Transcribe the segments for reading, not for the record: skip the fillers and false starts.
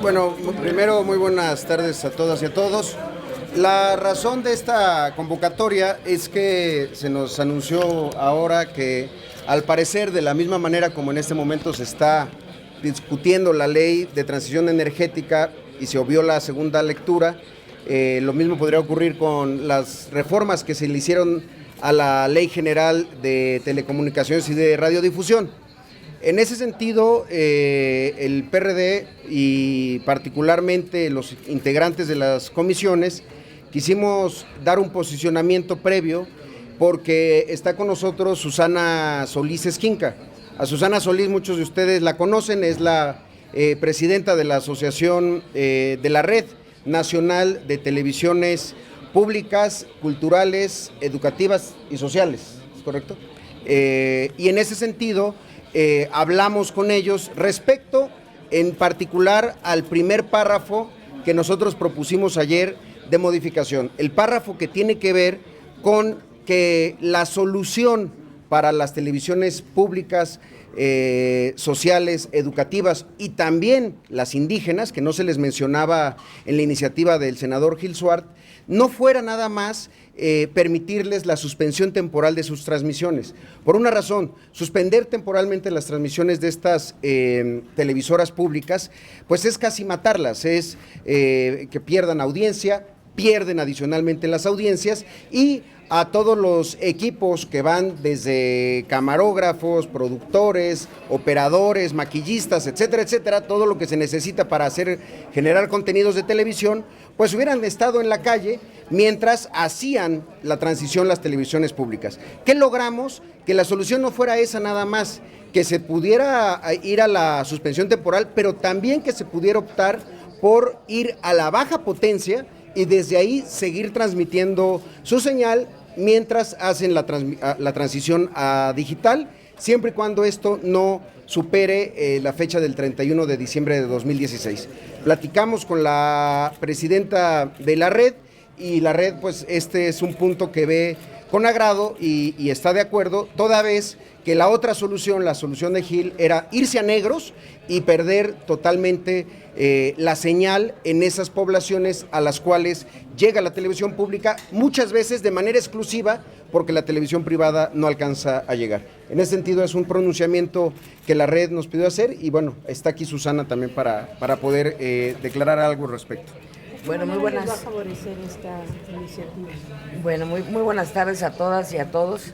Bueno, primero muy buenas tardes a todas y a todos. La razón de esta convocatoria es que se nos anunció ahora que, al parecer, de la misma manera como en este momento se está discutiendo la ley de transición energética y se obvió la segunda lectura, lo mismo podría ocurrir con las reformas que se le hicieron a la Ley General de Telecomunicaciones y de Radiodifusión. En ese sentido, el PRD y particularmente los integrantes de las comisiones quisimos dar un posicionamiento previo porque está con nosotros Susana Solís Esquinca. A Susana Solís muchos de ustedes la conocen, es la presidenta de la Asociación de la Red Nacional de Televisiones Públicas, Culturales, Educativas y Sociales, ¿es correcto? Y en ese sentido hablamos con ellos respecto en particular al primer párrafo que nosotros propusimos ayer de modificación, el párrafo que tiene que ver con que la solución para las televisiones públicas, sociales, educativas y también las indígenas, que no se les mencionaba en la iniciativa del senador Gil Suart, no fuera nada más permitirles la suspensión temporal de sus transmisiones. Por una razón, suspender temporalmente las transmisiones de estas televisoras públicas, pues es casi matarlas, es que pierdan audiencia, pierden adicionalmente las audiencias y a todos los equipos que van desde camarógrafos, productores, operadores, maquillistas, etcétera, etcétera, todo lo que se necesita para generar contenidos de televisión, pues hubieran estado en la calle mientras hacían la transición las televisiones públicas. ¿Qué logramos? Que la solución no fuera esa nada más, que se pudiera ir a la suspensión temporal, pero también que se pudiera optar por ir a la baja potencia y desde ahí seguir transmitiendo su señal mientras hacen la transición a digital, siempre y cuando esto no supere la fecha del 31 de diciembre de 2016. Platicamos con la presidenta de la red y la red, pues este es un punto que ve con agrado y está de acuerdo, toda vez que la otra solución, la solución de Gil, era irse a negros y perder totalmente la señal en esas poblaciones a las cuales llega la televisión pública, muchas veces de manera exclusiva, porque la televisión privada no alcanza a llegar. En ese sentido es un pronunciamiento que la red nos pidió hacer y bueno, está aquí Susana también para poder declarar algo al respecto. Bueno, muy buenas. ¿Va a favorecer esta iniciativa? Bueno, muy buenas tardes a todas y a todos.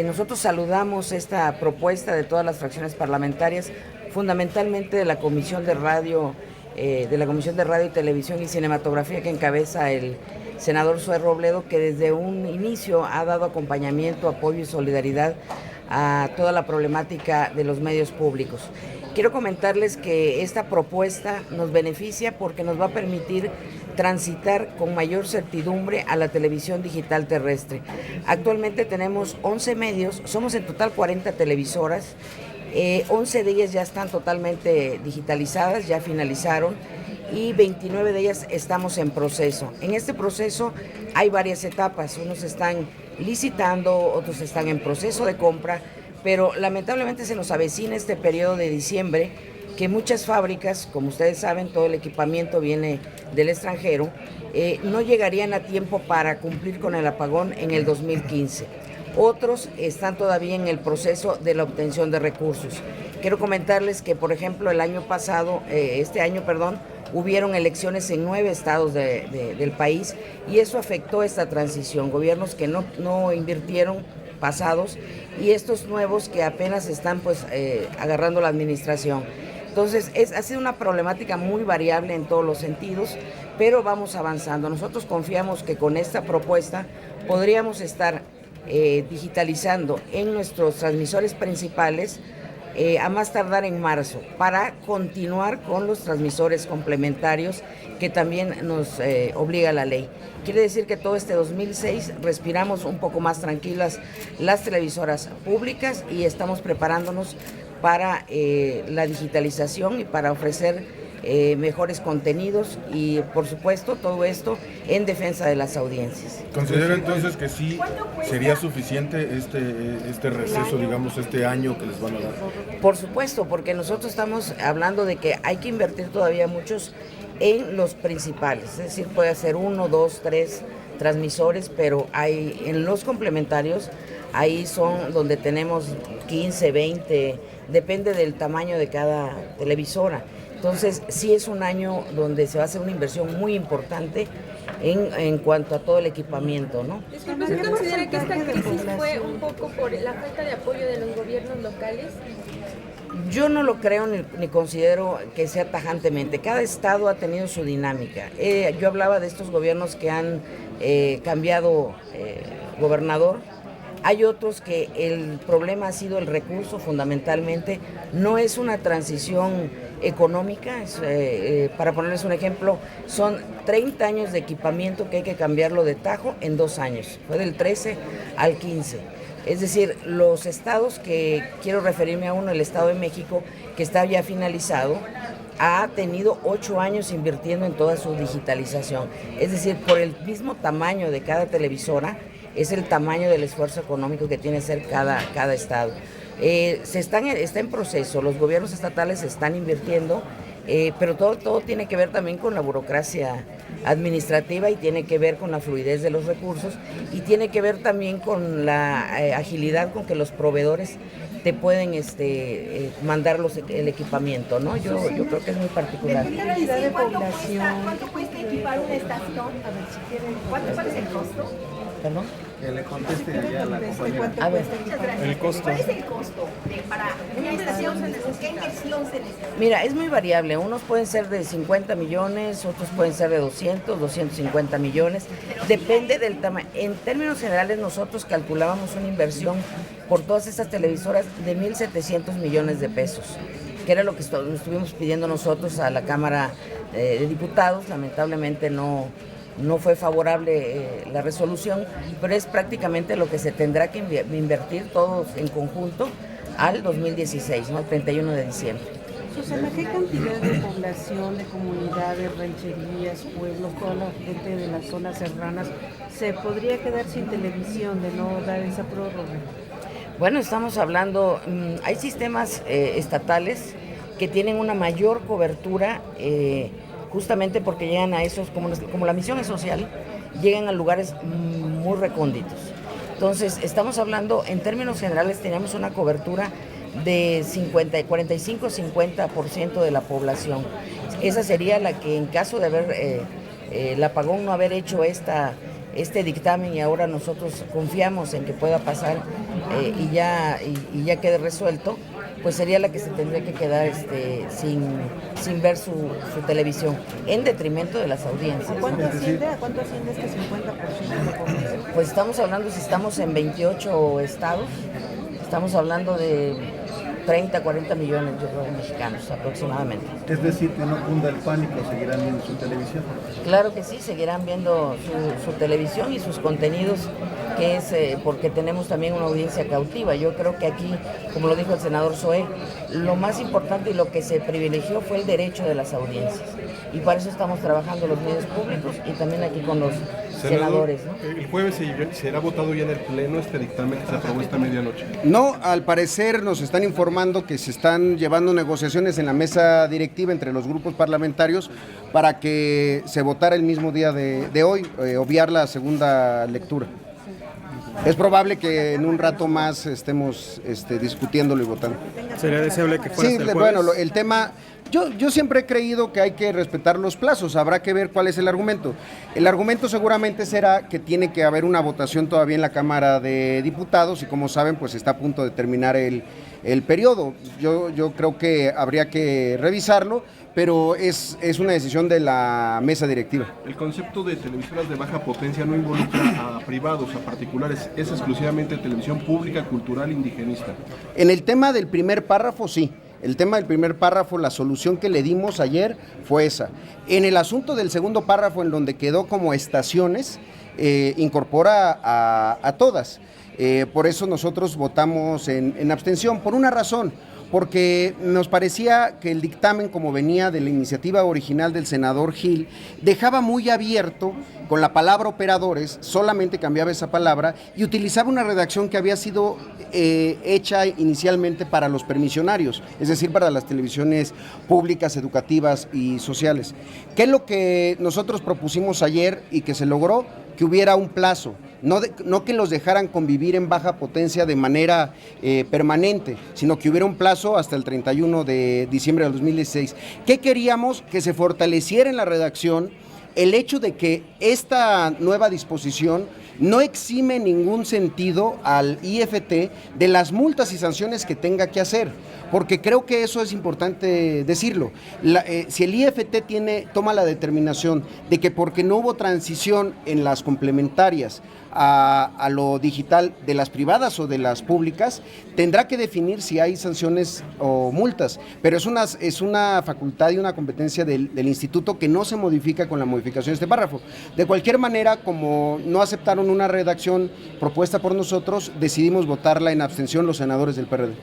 Nosotros saludamos esta propuesta de todas las fracciones parlamentarias, fundamentalmente de la Comisión de Radio, y Televisión y Cinematografía que encabeza el senador Zoé Robledo, que desde un inicio ha dado acompañamiento, apoyo y solidaridad a toda la problemática de los medios públicos. Quiero comentarles que esta propuesta nos beneficia porque nos va a permitir transitar con mayor certidumbre a la televisión digital terrestre. Actualmente tenemos 11 medios, somos en total 40 televisoras, 11 de ellas ya están totalmente digitalizadas, ya finalizaron, y 29 de ellas estamos en proceso. En este proceso hay varias etapas, unos están licitando, otros están en proceso de compra, pero lamentablemente se nos avecina este periodo de diciembre que muchas fábricas, como ustedes saben, todo el equipamiento viene del extranjero, no llegarían a tiempo para cumplir con el apagón en el 2015. Otros están todavía en el proceso de la obtención de recursos. Quiero comentarles que, por ejemplo, este año, hubieron elecciones en 9 estados del país y eso afectó esta transición. Gobiernos que no invirtieron pasados y estos nuevos que apenas están agarrando la administración. Entonces ha sido una problemática muy variable en todos los sentidos, pero vamos avanzando. Nosotros confiamos que con esta propuesta podríamos estar digitalizando en nuestros transmisores principales a más tardar en marzo, para continuar con los transmisores complementarios que también nos obliga la ley. Quiere decir que todo este 2006 respiramos un poco más tranquilas las televisoras públicas y estamos preparándonos para la digitalización y para ofrecer mejores contenidos y, por supuesto, todo esto en defensa de las audiencias. ¿Considera entonces que sí sería suficiente este receso, digamos, este año que les van a dar? Por supuesto, porque nosotros estamos hablando de que hay que invertir todavía muchos en los principales, es decir, puede ser 1, 2, 3 transmisores, pero hay en los complementarios, ahí son donde tenemos 15, 20, depende del tamaño de cada televisora. Entonces, sí es un año donde se va a hacer una inversión muy importante en cuanto a todo el equipamiento, ¿no? Disculpe, ¿usted considera que esta crisis fue un poco por la falta de apoyo de los gobiernos locales? Yo no lo creo ni considero que sea tajantemente. Cada estado ha tenido su dinámica. Yo hablaba de estos gobiernos que han cambiado gobernador. Hay otros que el problema ha sido el recurso fundamentalmente. No es una transición económica, para ponerles un ejemplo, son 30 años de equipamiento que hay que cambiarlo de tajo en 2 años. Fue del 13 al 15. Es decir, los estados que quiero referirme a uno, el Estado de México, que está ya finalizado, ha tenido 8 años invirtiendo en toda su digitalización. Es decir, por el mismo tamaño de cada televisora, es el tamaño del esfuerzo económico que tiene que hacer cada estado. Está en proceso, los gobiernos estatales están invirtiendo, pero todo tiene que ver también con la burocracia administrativa y tiene que ver con la fluidez de los recursos y tiene que ver también con la agilidad con que los proveedores te pueden mandar el equipamiento, ¿no? Yo creo que es muy particular. ¿De qué cantidad de población? ¿Cuánto cuesta equipar una estación? A ver, si quieren, ¿cuál es el costo? ¿Perdón? Que le conteste allá a la compañera. A ver. Muchas gracias. El costo. ¿Cuál es el costo para una estación? ¿Qué inversión se necesita? Mira, es muy variable. Unos pueden ser de 50 millones, otros pueden ser de 200, 250 millones. Depende del tamaño. En términos generales, nosotros calculábamos una inversión por todas estas televisoras de 1.700 millones de pesos, que era lo que estuvimos pidiendo nosotros a la Cámara de Diputados. Lamentablemente no fue favorable la resolución, pero es prácticamente lo que se tendrá que invertir todos en conjunto al 2016, ¿no? El 31 de diciembre. Susana, ¿qué cantidad de población, de comunidades, rancherías, pueblos, toda la gente de las zonas serranas se podría quedar sin televisión de no dar esa prórroga? Bueno, estamos hablando, hay sistemas estatales que tienen una mayor cobertura, justamente porque llegan a esos, como la misión es social, llegan a lugares muy recónditos. Entonces, estamos hablando, en términos generales, teníamos una cobertura de 45-50% de la población. Esa sería la que, en caso de haber el apagón, no haber hecho este dictamen y ahora nosotros confiamos en que pueda pasar y ya quede resuelto, pues sería la que se tendría que quedar sin ver su televisión, en detrimento de las audiencias. ¿A cuánto asciende este 50% de la población? Pues estamos hablando, si estamos en 28 estados, estamos hablando de 30, 40 millones, yo creo, de mexicanos aproximadamente. Es decir, que no cunda el pánico, seguirán viendo su televisión. Claro que sí, seguirán viendo su televisión y sus contenidos, que es porque tenemos también una audiencia cautiva. Yo creo que aquí, como lo dijo el senador Zoé, lo más importante y lo que se privilegió fue el derecho de las audiencias. Y para eso estamos trabajando los medios públicos y también aquí con los senadores, ¿no? El jueves será votado ya en el Pleno este dictamen que se aprobó esta medianoche. No, al parecer nos están informando que se están llevando negociaciones en la mesa directiva entre los grupos parlamentarios para que se votara el mismo día de hoy, obviar la segunda lectura. Es probable que en un rato más estemos discutiéndolo y votando. ¿Sería deseable que fuera Sí, hasta el jueves? bueno, el tema, yo siempre he creído que hay que respetar los plazos, habrá que ver cuál es el argumento. El argumento seguramente será que tiene que haber una votación todavía en la Cámara de Diputados y como saben, pues está a punto de terminar el periodo. Yo creo que habría que revisarlo, pero es una decisión de la mesa directiva. El concepto de televisoras de baja potencia no involucra a privados, a particulares, es exclusivamente televisión pública, cultural, indigenista. En el tema del primer párrafo, sí. El tema del primer párrafo, la solución que le dimos ayer fue esa. En el asunto del segundo párrafo, en donde quedó como estaciones, incorpora a todas. Por eso nosotros votamos en abstención, por una razón, porque nos parecía que el dictamen, como venía de la iniciativa original del senador Gil, dejaba muy abierto con la palabra operadores, solamente cambiaba esa palabra y utilizaba una redacción que había sido hecha inicialmente para los permisionarios, es decir, para las televisiones públicas, educativas y sociales. ¿Qué es lo que nosotros propusimos ayer y que se logró? Que hubiera un plazo, no que los dejaran convivir en baja potencia de manera permanente, sino que hubiera un plazo hasta el 31 de diciembre del 2016. ¿Qué queríamos? Que se fortaleciera en la redacción el hecho de que esta nueva disposición no exime en ningún sentido al IFT de las multas y sanciones que tenga que hacer, porque creo que eso es importante decirlo. Si el IFT toma la determinación de que porque no hubo transición en las complementarias a lo digital de las privadas o de las públicas, tendrá que definir si hay sanciones o multas, pero es una facultad y una competencia del instituto que no se modifica con la modificación de este párrafo. De cualquier manera, como no aceptaron una redacción propuesta por nosotros, decidimos votarla en abstención los senadores del PRD.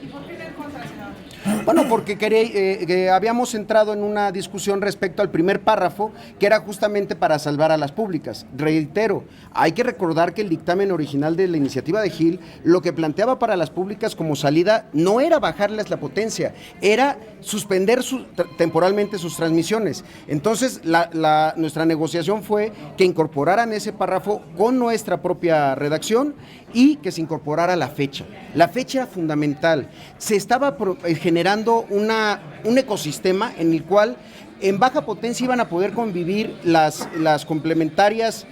Bueno, porque habíamos entrado en una discusión respecto al primer párrafo, que era justamente para salvar a las públicas. Reitero, hay que recordar que el dictamen original de la iniciativa de Gil lo que planteaba para las públicas como salida no era bajarles la potencia, era suspender temporalmente sus transmisiones. Entonces, nuestra negociación fue que incorporaran ese párrafo con nuestra propia redacción y que se incorporara la fecha fundamental. Se estaba generando un ecosistema en el cual en baja potencia iban a poder convivir las complementarias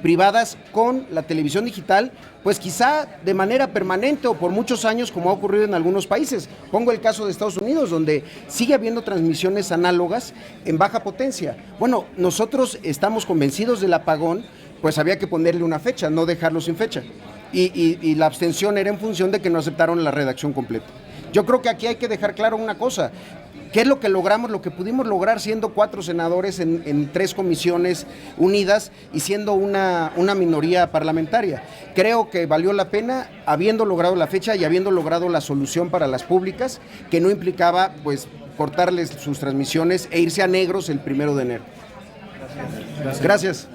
privadas con la televisión digital, pues quizá de manera permanente o por muchos años, como ha ocurrido en algunos países. Pongo el caso de Estados Unidos, donde sigue habiendo transmisiones análogas en baja potencia. Bueno, nosotros estamos convencidos del apagón, pues había que ponerle una fecha, no dejarlo sin fecha. Y la abstención era en función de que no aceptaron la redacción completa. Yo creo que aquí hay que dejar claro una cosa. ¿Qué es lo que logramos? Lo que pudimos lograr siendo 4 senadores en 3 comisiones unidas y siendo una minoría parlamentaria. Creo que valió la pena, habiendo logrado la fecha y habiendo logrado la solución para las públicas, que no implicaba pues cortarles sus transmisiones e irse a negros el 1 de enero. Gracias.